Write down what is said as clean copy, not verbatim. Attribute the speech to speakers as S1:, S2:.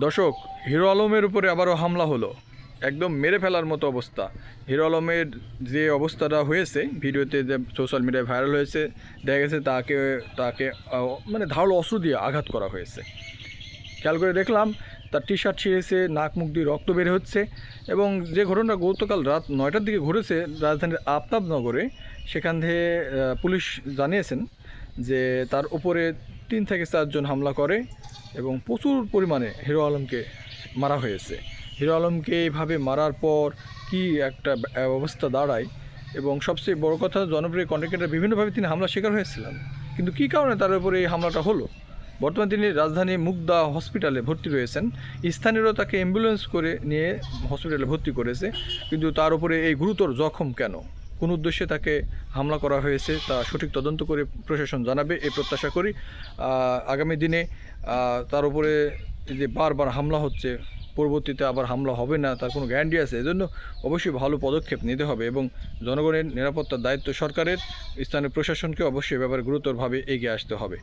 S1: দর্শক, হিরো আলমের উপরে আবারও হামলা হলো। একদম মেরে ফেলার মতো অবস্থা। হিরো আলমের যে অবস্থাটা হয়েছে, ভিডিওতে যে সোশ্যাল মিডিয়ায় ভাইরাল হয়েছে, দেখা গেছে তাকে তাকে মানে ধারালো অস্ত্র দিয়ে আঘাত করা হয়েছে। খেয়াল করে দেখলাম তার টি শার্ট ছিঁড়েছে, নাক মুখ দিয়ে রক্ত বের হচ্ছে। এবং যে ঘটনা গতকাল রাত 9টার দিকে ঘটেছে রাজধানীর আফতাবনগরে, সেখান থেকে পুলিশ জানিয়েছেন যে তার উপরে 3 থেকে 4 জন হামলা করে এবং প্রচুর পরিমাণে হিরো আলমকে মারা হয়েছে। হিরো আলমকে এইভাবে মারার পর কি একটা অবস্থা দাঁড়ায়, এবং সবচেয়ে বড় কথা, জনপ্রিয় কন্টেন্ট ক্রিয়েটর বিভিন্নভাবে তিনি হামলার শিকার হয়েছিলেন, কিন্তু কী কারণে তার উপরে এই হামলাটা হলো। বর্তমানে তিনি রাজধানী মুগদা হসপিটালে ভর্তি রয়েছেন। স্থানীয়রা তাকে অ্যাম্বুলেন্স করে নিয়ে হসপিটালে ভর্তি করেছে, কিন্তু তার উপরে এই গুরুতর জখম কেন, কোন উদ্দেশ্যে তাকে হামলা করা হয়েছে তা সঠিক তদন্ত করে প্রশাসন জানাবে এই প্রত্যাশা করি। আগামী দিনে তার উপরে যে বারবার হামলা হচ্ছে, পরবর্তীতে আবার হামলা হবে না তার কোনো গ্যারান্টি আছে? এজন্য অবশ্যই ভালো পদক্ষেপ নিতে হবে এবং জনগণের নিরাপত্তার দায়িত্ব সরকারের, স্থানীয় প্রশাসনকে অবশ্যই ব্যাপারে গুরুতরভাবে এগিয়ে আসতে হবে।